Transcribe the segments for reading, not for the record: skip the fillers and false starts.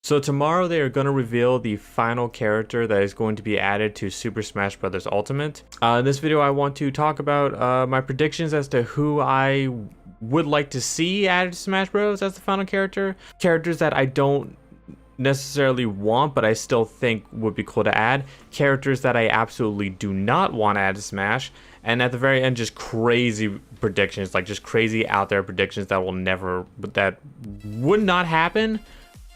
So tomorrow they are going to reveal the final character that is going to be added to Super Smash Bros. Ultimate. In this video I want to talk about my predictions as to who I would like to see added to Smash Bros. As the final character. Characters that I don't necessarily want but I still think would be cool to add. Characters that I absolutely do not want to add to Smash. And at the very end, just crazy predictions, like just crazy out there predictions that that would not happen,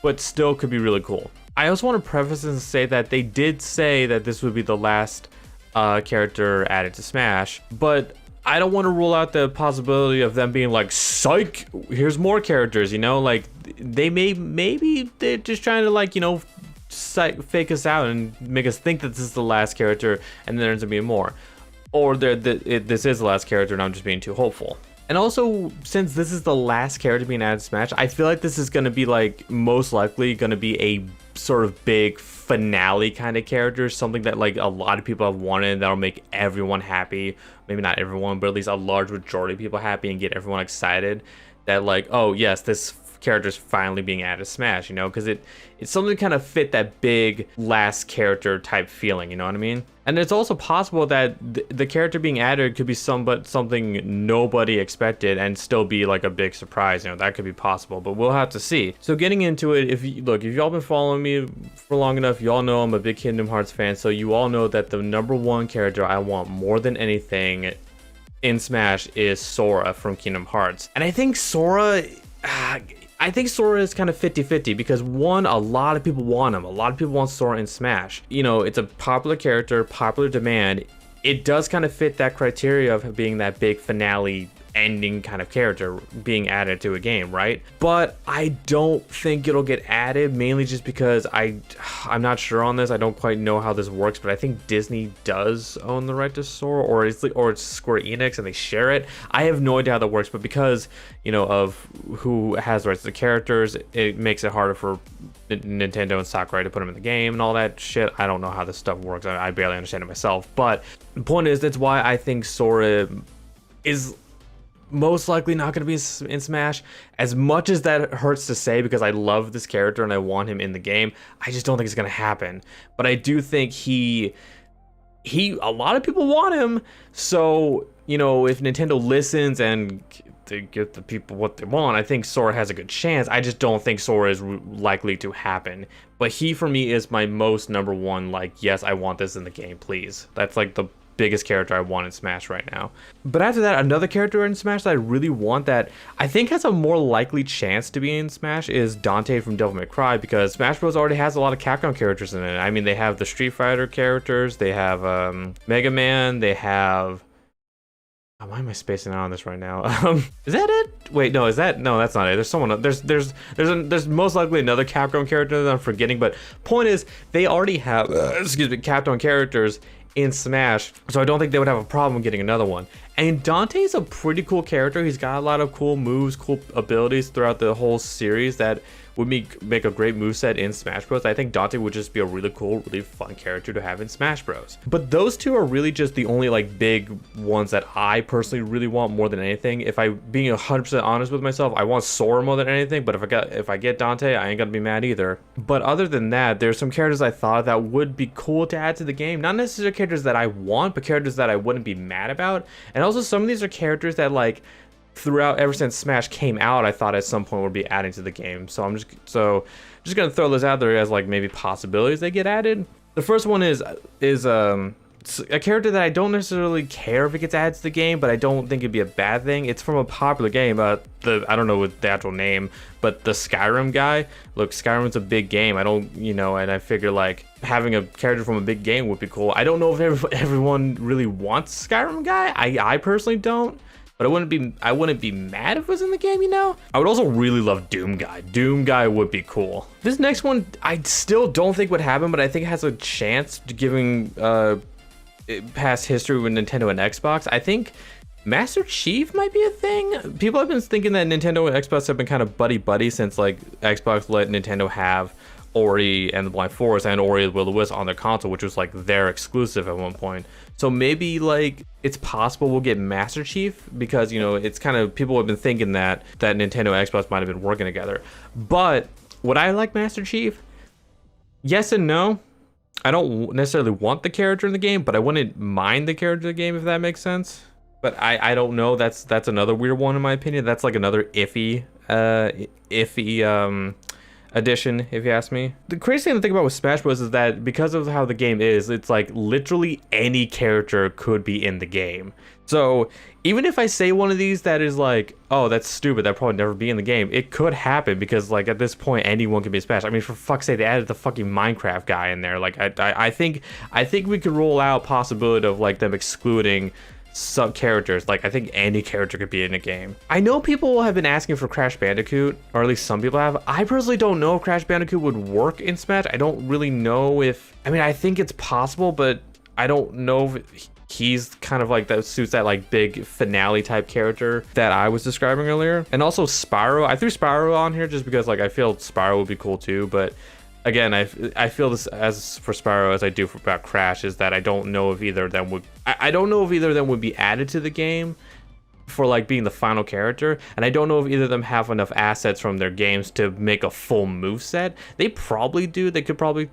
but still could be really cool. I also want to preface and say that they did say that this would be the last character added to Smash, but I don't want to rule out the possibility of them being like, psych, here's more characters, you know, like maybe they're just trying to, like, you know, fake us out and make us think that this is the last character and there ends up being more. Or this is the last character and I'm just being too hopeful. And also, since this is the last character being added to Smash, I feel like this is going to be, like, most likely going to be a sort of big finale kind of character. Something that, like, a lot of people have wanted that'll make everyone happy. Maybe not everyone, but at least a large majority of people happy and get everyone excited. That, like, oh, yes, this character is finally being added to Smash, you know? Because it's something to kind of fit that big last character type feeling, you know what I mean? And it's also possible that the character being added could be something nobody expected and still be like a big surprise. You know, that could be possible, but we'll have to see. So getting into it, if y'all been following me for long enough, y'all know I'm a big Kingdom Hearts fan. So you all know that the #1 character I want more than anything in Smash is Sora from Kingdom Hearts. And I think Sora is kind of 50-50 because one, a lot of people want him. A lot of people want Sora in Smash. You know, it's a popular character, popular demand. It does kind of fit that criteria of being that big finale ending kind of character being added to a game, right? But I don't think it'll get added, mainly just because I'm not sure on this. I don't quite know how this works, but I think Disney does own the right to Sora, or it's Square Enix and they share it. I have no idea how that works, but because, you know, of who has the rights to the characters, it makes it harder for Nintendo and Sakurai to put them in the game and all that shit. I don't know how this stuff works. I barely understand it myself, but the point is, that's why I think Sora is most likely not going to be in Smash. As much as that hurts to say, because I love this character and I want him in the game, I just don't think it's going to happen. But I do think a lot of people want him. So, you know, if Nintendo listens and they give the people what they want, I think Sora has a good chance. I just don't think Sora is likely to happen. But he, for me, is my most #1, like, yes, I want this in the game, please. That's like the biggest character I want in Smash right now. But after that, another character in Smash that I really want that I think has a more likely chance to be in Smash is Dante from Devil May Cry, because Smash Bros already has a lot of Capcom characters in it. I mean, they have the Street Fighter characters, they have Mega Man, they have... why am I spacing out on this right now? Is that it? Wait, no, no, that's not it. There's someone, there's most likely another Capcom character that I'm forgetting, but point is, they already have, Capcom characters in Smash, so I don't think they would have a problem getting another one. And Dante's a pretty cool character. He's got a lot of cool moves, cool abilities throughout the whole series that would make a great moveset in Smash Bros. I think Dante would just be a really cool, really fun character to have in Smash Bros. But those two are really just the only, like, big ones that I personally really want more than anything. If I being 100% honest with myself, I want Sora more than anything, but if I get Dante, I ain't gonna be mad either. But other than that, there's some characters I thought that would be cool to add to the game. Not necessarily characters that I want, but characters that I wouldn't be mad about. And also some of these are characters that, like, throughout, ever since Smash came out, I thought at some point would be adding to the game. So I'm just gonna throw this out there as, like, maybe possibilities they get added. The first one is a character that I don't necessarily care if it gets added to the game, but I don't think it'd be a bad thing. It's from a popular game, I don't know what the actual name, but the Skyrim guy. Look, Skyrim's a big game. I don't, you know, and I figure, like, having a character from a big game would be cool. I don't know if everyone really wants Skyrim guy. I personally don't. But I wouldn't be mad if it was in the game, you know? I would also really love Doom Guy. Doom Guy would be cool. This next one, I still don't think would happen, but I think it has a chance to, giving past history with Nintendo and Xbox. I think Master Chief might be a thing. People have been thinking that Nintendo and Xbox have been kind of buddy-buddy since, like, Xbox let Nintendo have Ori and the Blind Forest and Ori and the Will of the Wisp on their console, which was, like, their exclusive at one point. So maybe, like, it's possible we'll get Master Chief, because, you know, it's kind of, people have been thinking that Nintendo and Xbox might have been working together. But Would I like Master Chief? Yes and no. I don't necessarily want the character in the game, but I wouldn't mind the character in the game, if that makes sense. But I don't know. That's another weird one in my opinion. That's like another iffy addition, if you ask me. The crazy thing to think about with Smash Bros is that because of how the game is, it's like literally any character could be in the game. So even if I say one of these that is like, oh, that's stupid, that'd probably never be in the game, it could happen because like at this point anyone can be Smash. I mean, for fuck's sake, they added the fucking Minecraft guy in there. Like I think we could roll out possibility of like them excluding sub characters. Like I think any character could be in a game. I know people have been asking for Crash Bandicoot, or at least some people have. I personally don't know if Crash Bandicoot would work in Smash. I don't really know if, I mean, I think it's possible, but I don't know if he's kind of like that suits that like big finale type character that I was describing earlier. And also Spyro, I threw Spyro on here just because like I feel Spyro would be cool too, but again, I feel this as for Spyro as I do for about Crash, is that I don't know if either of them would, I don't know if either of them would be added to the game for like being the final character, and I don't know if either of them have enough assets from their games to make a full moveset. They probably do. They could probably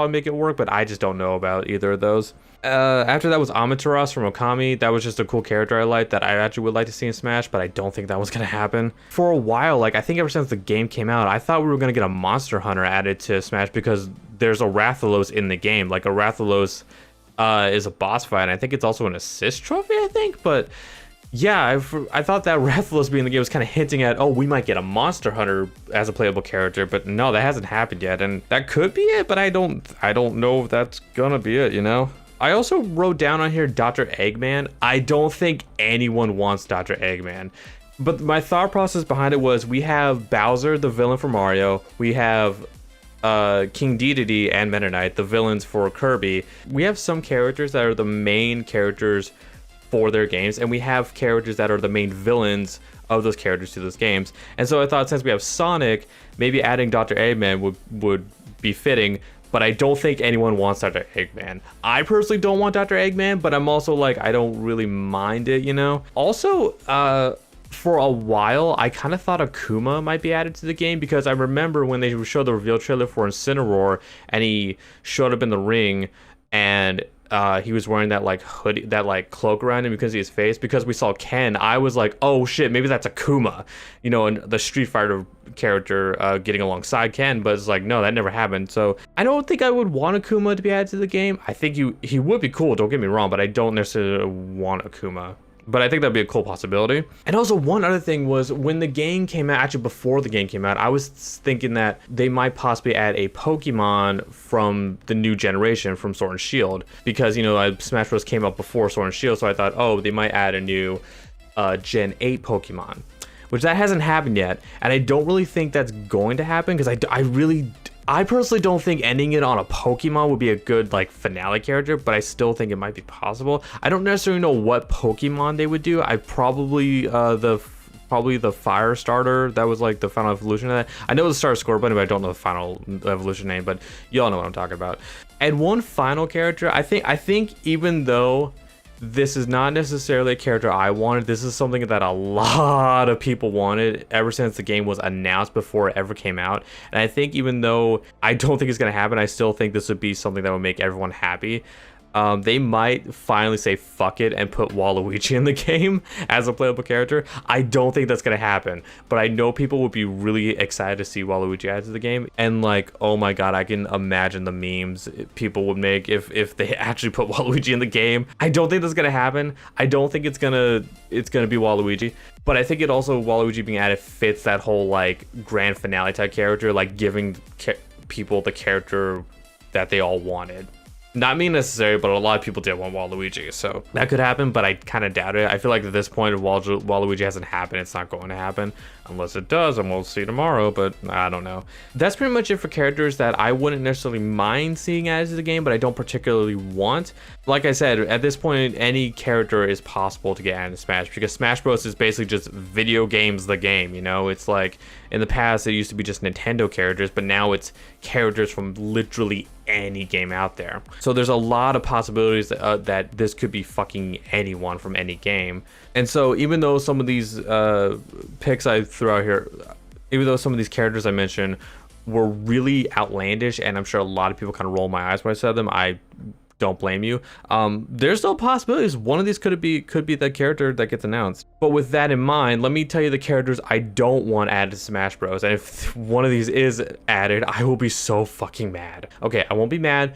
make it work, but I just don't know about either of those. After that was Amaterasu from Okami. That was just a cool character I liked that I actually would like to see in Smash, but I don't think that was gonna happen. For a while, like I think ever since the game came out, I thought we were gonna get a Monster Hunter added to Smash because there's a Rathalos in the game. Like a Rathalos is a boss fight, and I think it's also an assist trophy, I think, but yeah, I thought that Rathalos being in the game was kind of hinting at, oh, we might get a Monster Hunter as a playable character, but no, that hasn't happened yet, and that could be it, but I don't know if that's gonna be it, you know? I also wrote down on here Dr. Eggman. I don't think anyone wants Dr. Eggman, but my thought process behind it was we have Bowser, the villain for Mario, we have King Dedede and Meta Knight, the villains for Kirby. We have some characters that are the main characters for their games, and we have characters that are the main villains of those characters to those games. And so I thought, since we have Sonic, maybe adding Dr. Eggman would be fitting, but I don't think anyone wants Dr. Eggman. I personally don't want Dr. Eggman, but I'm also like, I don't really mind it, you know? Also, for a while, I kind of thought Akuma might be added to the game, because I remember when they showed the reveal trailer for Incineroar, and he showed up in the ring, and he was wearing that like hoodie, that like cloak around him because of his face. Because we saw Ken, I was like, oh shit, maybe that's Akuma, you know, and the Street Fighter character getting alongside Ken. But it's like, no, that never happened. So I don't think I would want Akuma to be added to the game. I think he would be cool, don't get me wrong, but I don't necessarily want Akuma. But I think that'd be a cool possibility. And also one other thing was, when the game came out, actually before the game came out, I was thinking that they might possibly add a Pokemon from the new generation, from Sword and Shield, because, you know, Smash Bros came out before Sword and Shield, so I thought, oh, they might add a new Gen 8 Pokemon, which that hasn't happened yet, and I don't really think that's going to happen, because I personally don't think ending it on a Pokemon would be a good like finale character, but I still think it might be possible. I don't necessarily know what Pokemon they would do. I probably the Fire Starter, that was like the final evolution of that. I know the Star Scorpion, but I don't know the final evolution name, but y'all know what I'm talking about. And one final character, I think even though this is not necessarily a character I wanted, this is something that a lot of people wanted ever since the game was announced, before it ever came out. And I think even though I don't think it's going to happen, I still think this would be something that would make everyone happy. They might finally say fuck it and put Waluigi in the game as a playable character. I don't think that's gonna happen, but I know people would be really excited to see Waluigi added to the game. And like, oh my god, I can imagine the memes people would make if they actually put Waluigi in the game. I don't think that's gonna happen. I don't think it's gonna be Waluigi, but I think it also, Waluigi being added fits that whole like grand finale type character, like giving people the character that they all wanted. Not me necessarily, but a lot of people did want Waluigi, so that could happen, but I kind of doubt it. I feel like at this point, if Waluigi hasn't happened, it's not going to happen. Unless it does, and we'll see tomorrow, but I don't know. That's pretty much it for characters that I wouldn't necessarily mind seeing added to the game, but I don't particularly want. Like I said, at this point, any character is possible to get added to Smash, because Smash Bros is basically just video games the game, you know? It's like, in the past, it used to be just Nintendo characters, but now it's characters from literally any game out there. So there's a lot of possibilities that this could be fucking anyone from any game. And so even though some of these picks I threw out here, even though some of these characters I mentioned were really outlandish, and I'm sure a lot of people kind of roll my eyes when I said them. I don't blame you. There's still possibilities one of these could be the character that gets announced. But with that in mind, let me tell you the characters I don't want added to Smash Bros. And if one of these is added, I will be so fucking mad. Okay, I won't be mad,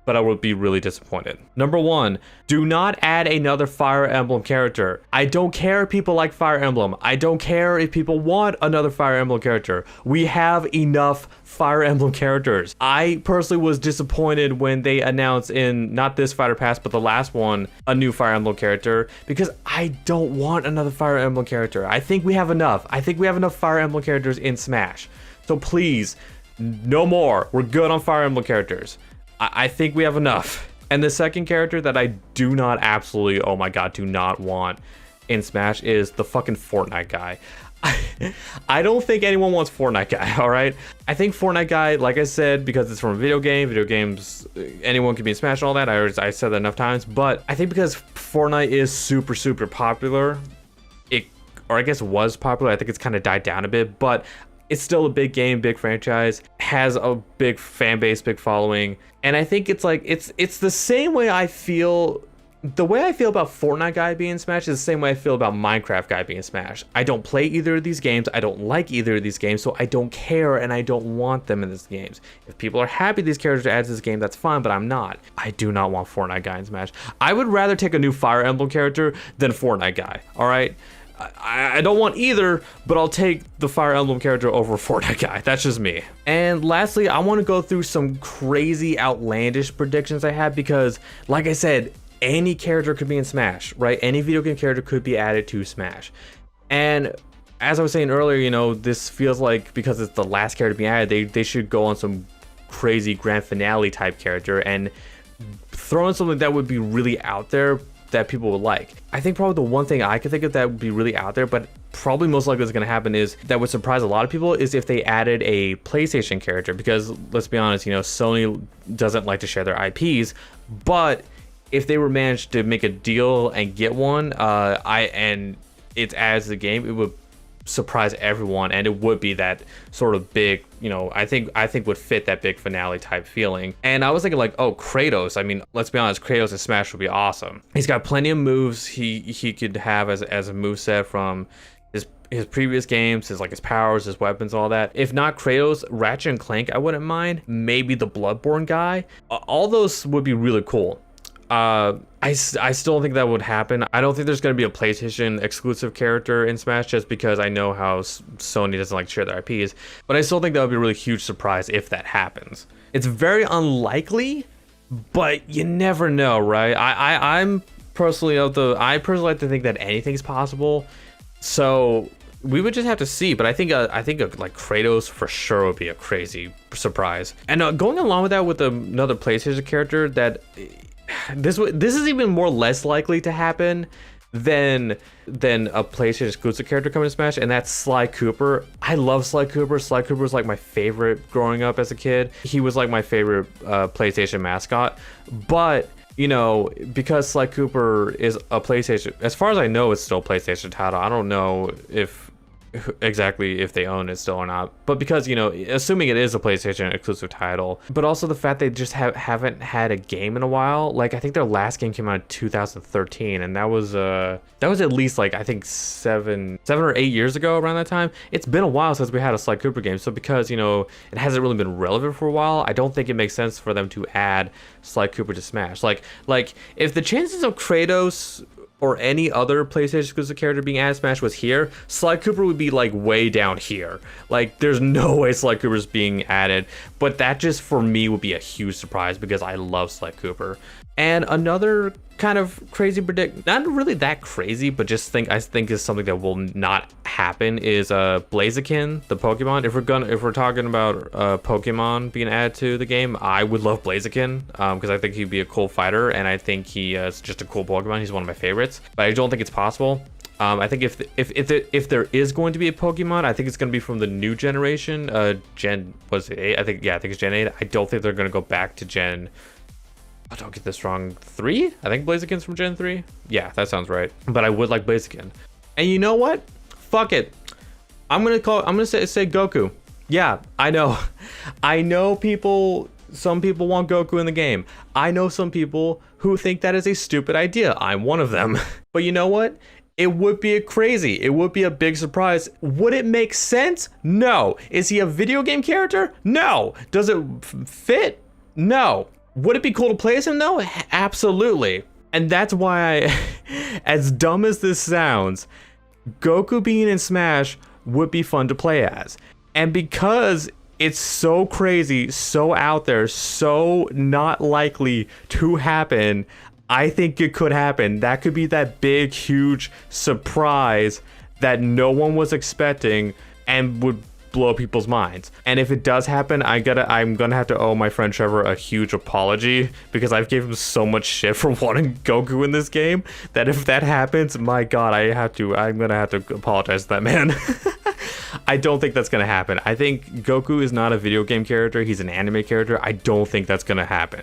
but I will be really disappointed. Number 1, do not add another Fire Emblem character. I don't care if people like Fire Emblem. I don't care if people want another Fire Emblem character. We have enough Fire Emblem characters. I personally was disappointed when they announced in, not this Fighter Pass, but the last one, a new Fire Emblem character, because I don't want another Fire Emblem character. I think we have enough. I think we have enough Fire Emblem characters in Smash. So please, no more. We're good on Fire Emblem characters. I think we have enough. And the second character that I do not absolutely, oh my god, do not want in Smash is the fucking Fortnite guy. I don't think anyone wants Fortnite guy, alright? I think Fortnite guy, like I said, because it's from a video games, anyone can be in Smash and all that. I said that enough times, but I think because Fortnite is super, super popular, or I guess was popular, I think it's kind of died down a bit, but it's still a big game, big franchise, has a big fan base, big following. And I think it's like, it's the same way I feel, the way I feel about Fortnite guy being Smash is the same way I feel about Minecraft guy being Smash. I don't play either of these games, I don't like either of these games, so I don't care and I don't want them in these games. If people are happy these characters are added to this game, that's fine, but I'm not. I do not want Fortnite guy in Smash. I would rather take a new Fire Emblem character than Fortnite guy, alright? I don't want either, but I'll take the Fire Emblem character over Fortnite guy. That's just me. And lastly, I want to go through some crazy, outlandish predictions I had because, like I said, any character could be in Smash, right? Any video game character could be added to Smash. And as I was saying earlier, you know, this feels like because it's the last character to be added, they should go on some crazy grand finale type character and throw in something that would be really out there that people would like. I think probably the one thing I could think of that would be really out there, but probably most likely is going to happen is that would surprise a lot of people is if they added a PlayStation character, because let's be honest, you know, Sony doesn't like to share their IPs, but if they were managed to make a deal and get one, and it's as the game, it would surprise everyone, and it would be that sort of big, you know, I think would fit that big finale type feeling. And I was thinking like, oh, Kratos, I mean, let's be honest, Kratos in Smash would be awesome. He's got plenty of moves he could have as a moveset from his previous games, his powers, his weapons, all that. If not Kratos, Ratchet and Clank I wouldn't mind. Maybe the Bloodborne guy. All those would be really cool. I still don't think that would happen. I don't think there's going to be a PlayStation exclusive character in Smash just because I know how Sony doesn't like to share their IPs. But I still think that would be a really huge surprise if that happens. It's very unlikely, but you never know, right? I personally like to think that anything's possible. So we would just have to see. But I think like Kratos for sure would be a crazy surprise. And going along with that with another PlayStation character that. This is even more less likely to happen than a PlayStation exclusive character coming to Smash, and that's Sly Cooper. I love Sly Cooper. Sly Cooper was like my favorite growing up as a kid. He was like my favorite PlayStation mascot. But you know, because Sly Cooper is a PlayStation, as far as I know, it's still a PlayStation title. I don't know if they own it still or not, but because, you know, assuming it is a PlayStation exclusive title, but also the fact they just haven't had a game in a while. Like I think their last game came out in 2013, and that was at least like I think 7 or 8 years ago around that time. It's been a while since we had a Sly Cooper game, so because, you know, it hasn't really been relevant for a while, I don't think it makes sense for them to add Sly Cooper to Smash. Like if the chances of Kratos or any other PlayStation exclusive character being added to Smash was here, Sly Cooper would be like way down here. Like there's no way Sly Cooper's being added, but that just for me would be a huge surprise because I love Sly Cooper. And another kind of crazy predict, not really that crazy, but I think is something that will not happen is Blaziken, the Pokemon. If we're talking about Pokemon being added to the game, I would love Blaziken because I think he'd be a cool fighter, and I think he is just a cool Pokemon. He's one of my favorites, but I don't think it's possible. I think if there is going to be a Pokemon, I think it's going to be from the new generation. Gen was it 8? I think it's Gen 8. I don't think they're going to go back to Gen. Oh, don't get this wrong. 3? I think Blaziken's from Gen 3. Yeah, that sounds right. But I would like Blaziken. And you know what? Fuck it. I'm gonna say Goku. Yeah, I know. I know some people want Goku in the game. I know some people who think that is a stupid idea. I'm one of them. But you know what? It would be crazy. It would be a big surprise. Would it make sense? No. Is he a video game character? No. Does it fit? No. Would it be cool to play as him though? Absolutely. And that's why as dumb as this sounds, Goku being in Smash would be fun to play as. And because it's so crazy, so out there, so not likely to happen, I think it could happen. That could be that big, huge surprise that no one was expecting and would blow people's minds. And if it does happen, I'm gonna have to owe my friend Trevor a huge apology, because I've gave him so much shit for wanting Goku in this game that if that happens, my god, I'm gonna have to apologize to that man. I don't think that's gonna happen. I think Goku is not a video game character, he's an anime character. I don't think that's gonna happen.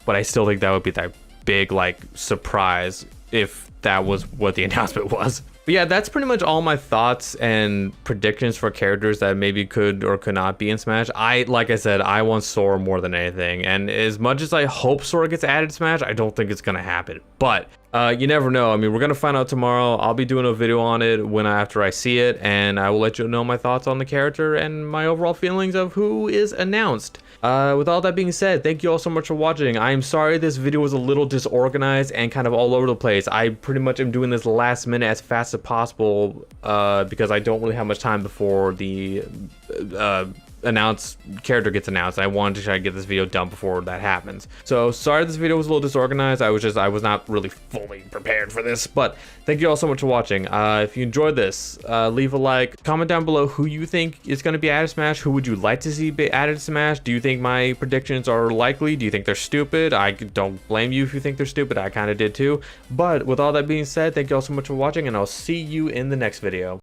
But I still think that would be that big like surprise if that was what the announcement was. But yeah, that's pretty much all my thoughts and predictions for characters that maybe could or could not be in Smash. Like I said, I want Sora more than anything. And as much as I hope Sora gets added to Smash, I don't think it's gonna happen. But you never know. I mean, we're gonna find out tomorrow. I'll be doing a video on it after I see it, and I will let you know my thoughts on the character and my overall feelings of who is announced. With all that being said, thank you all so much for watching. I am sorry this video was a little disorganized and kind of all over the place. I pretty much am doing this last minute as fast as possible because I don't really have much time before the character gets announced. I wanted to try to get this video done before that happens. So sorry this video was a little disorganized. I was not really fully prepared for this, but thank you all so much for watching. If you enjoyed this, leave a like, comment down below who you think is going to be added to Smash. Who would you like to see be added to Smash? Do you think my predictions are likely? Do you think they're stupid? I don't blame you if you think they're stupid. I kind of did too. But with all that being said, thank you all so much for watching, and I'll see you in the next video.